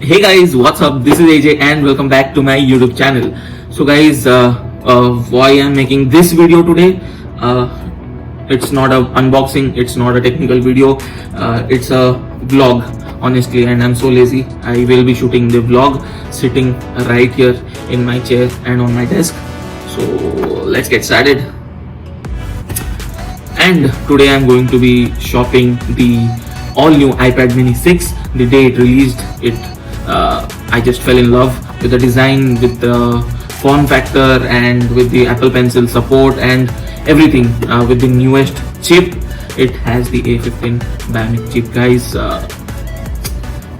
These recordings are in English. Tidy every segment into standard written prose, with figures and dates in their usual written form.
Hey guys, what's up? This is AJ and welcome back to my YouTube channel. So guys, why I'm making this video today? It's not a unboxing, it's not a technical video, it's a vlog honestly, and I'm so lazy. I will be shooting the vlog sitting right here in my chair and on my desk. So let's get started. And today I'm going to be shopping the all new iPad mini 6. The day it released it, I just fell in love with the design, with the form factor, and with the Apple Pencil support and everything. With the newest chip, it has the A15 Bionic chip, guys.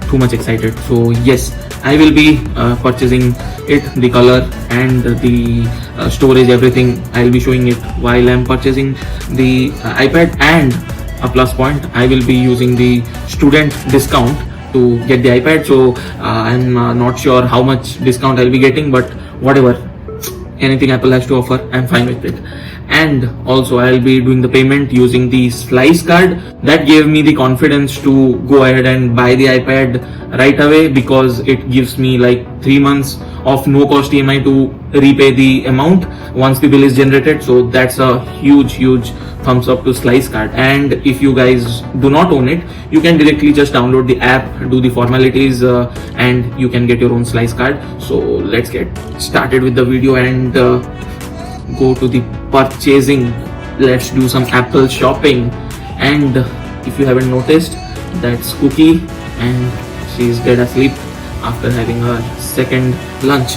Too much excited. So yes, I will be purchasing it, the color and the storage, everything I'll be showing it while I'm purchasing the iPad. And a plus point, I will be using the student discount to get the iPad. So I'm not sure how much discount I'll be getting, but whatever, anything Apple has to offer, I'm fine with it. And also I'll be doing the payment using the Slice card. That gave me the confidence to go ahead and buy the iPad right away, because it gives me like 3 months of no cost EMI to repay the amount once the bill is generated. So that's a huge thumbs up to Slice card. And if you guys do not own it, you can directly just download the app, do the formalities, and you can get your own Slice card. So let's get started with the video and go to the purchasing. Let's do some Apple shopping. And if you haven't noticed, that's Cookie, and she's dead asleep after having her second lunch.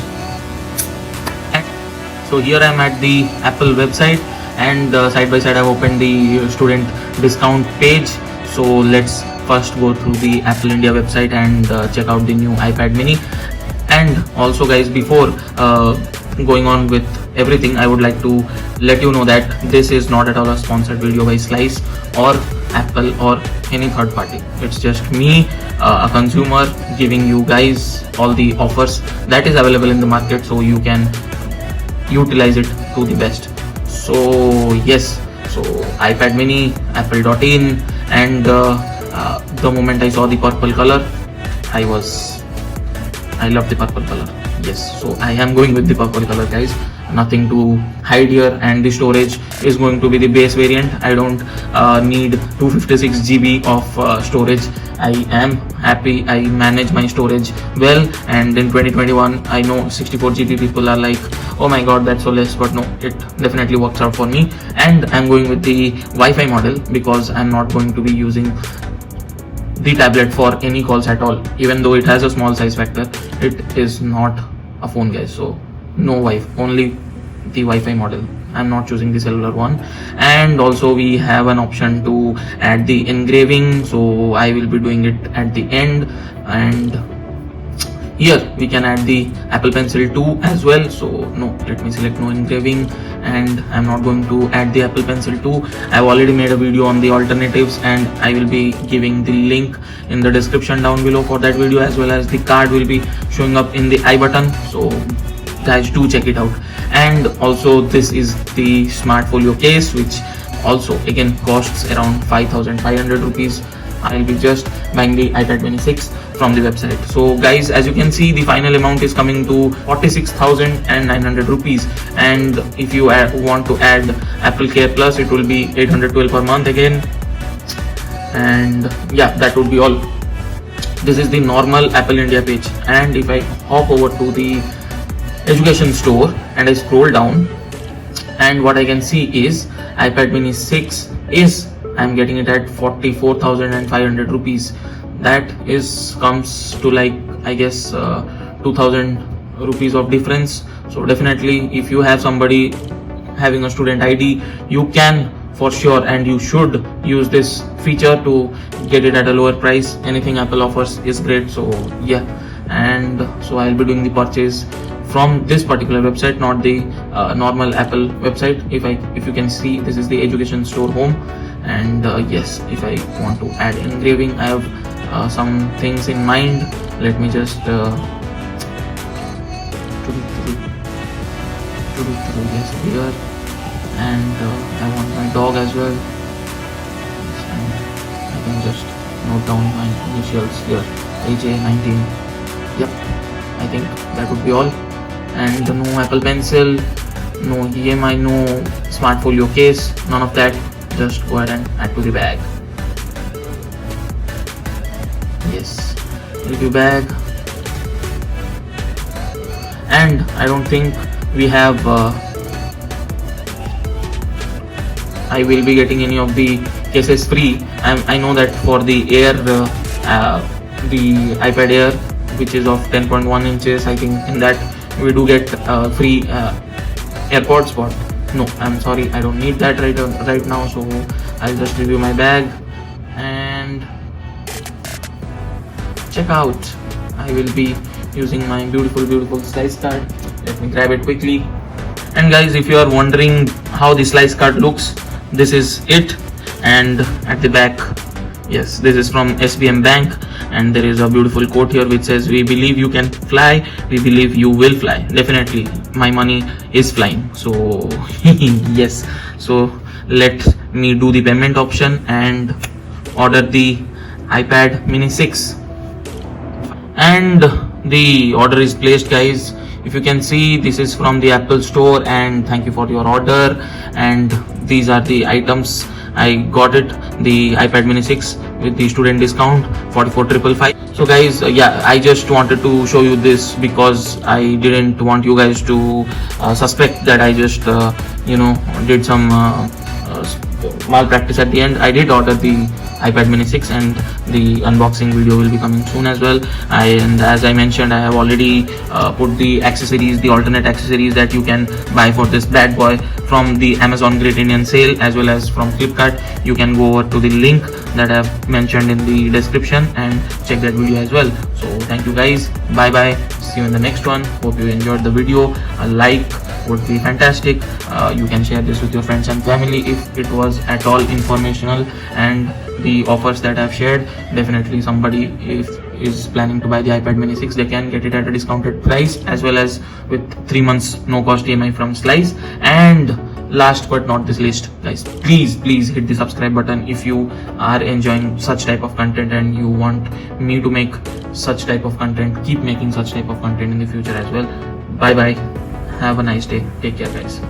So here I'm at the Apple website, and side by side I've opened the student discount page. So let's first go through the Apple India website and check out the new iPad mini. And also guys, before going on with everything, I would like to let you know that this is not at all a sponsored video by Slice or Apple or any third party. It's just me, a consumer, giving you guys all the offers that is available in the market, so you can utilize it to the best. So yes, so iPad mini, apple.in, and the moment I saw the purple color, I love the purple color. Yes, so I am going with the purple color, guys. Nothing to hide here. And the storage is going to be the base variant. I don't need 256 GB of storage. I am happy I manage my storage well. And in 2021, I know 64 GB people are like, oh my god, that's so less, but no, it definitely works out for me. And I'm going with the Wi-Fi model because I'm not going to be using the tablet for any calls at all. Even though it has a small size factor, it is not a phone, guys. So no Wi-Fi, only the Wi-Fi model. I'm not choosing the cellular one. And also we have an option to add the engraving, so I will be doing it at the end. And here we can add the Apple Pencil 2 as well. So no, let me select no engraving, and I'm not going to add the Apple Pencil 2. I've already made a video on the alternatives, and I will be giving the link in the description down below for that video, as well as the card will be showing up in the I button. So guys, do check it out. And also this is the smart folio case, which also again costs around 5,500 rupees. I'll be just buying the iPad mini 6 from the website. So guys, as you can see, the final amount is coming to 46,900 rupees. And if you want to add Apple Care Plus, it will be 812 per month again. And yeah, that would be all. This is the normal Apple India page. And if I hop over to the education store and I scroll down, and what I can see is iPad mini 6 is, I'm getting it at 44,500 rupees. That is comes to like, I guess 2,000 rupees of difference. So definitely, if you have somebody having a student ID, you can for sure, and you should use this feature to get it at a lower price. Anything Apple offers is great. So yeah, and so I'll be doing the purchase from this particular website, not the normal Apple website. If you can see, this is the education store home. And yes, if I want to add engraving, I have some things in mind. Let me just yes, here. And I want my dog as well. And I can just note down my initials here, AJ19. Yep, I think that would be all. And no Apple Pencil, no EMI, no smart folio case, none of that. Just go ahead and add to the bag. Yes, review bag. And I don't think we have I will be getting any of the cases free. I know that for the Air, the iPad Air, which is of 10.1 inches, I think in that we do get free AirPods. But no, I'm sorry, I don't need that right now. So I'll just review my bag and check out. I will be using my beautiful slice card. Let me grab it quickly. And guys, if you are wondering how the slice card looks, this is it. And at the back, yes, this is from SBM Bank, and there is a beautiful quote here which says, "We believe you can fly, we believe you will fly." Definitely my money is flying, so yes. So let me do the payment option and order the iPad mini 6. And the order is placed, guys. If you can see, this is from the Apple store, and thank you for your order. And these are the items. I got it, the iPad mini 6 with the student discount 44,555. So guys, yeah, I just wanted to show you this because I didn't want you guys to suspect that I just did some malpractice at the end. I did order the iPad mini 6, and the unboxing video will be coming soon as well. And as I mentioned, I have already put the accessories, the alternate accessories that you can buy for this bad boy from the Amazon Great Indian Sale as well as from Flipkart. You can go over to the link that I have mentioned in the description and check that video as well. So thank you guys, bye bye, see you in the next one. Hope you enjoyed the video. A like would be fantastic. You can share this with your friends and family if it was at all informational. And the offers that I've shared, definitely somebody if is planning to buy the iPad mini 6, they can get it at a discounted price, as well as with 3 months no cost EMI from Slice. And last but not this least, guys, please hit the subscribe button if you are enjoying such type of content and you want me to make such type of content, keep making such type of content in the future as well. Bye bye, have a nice day, take care guys.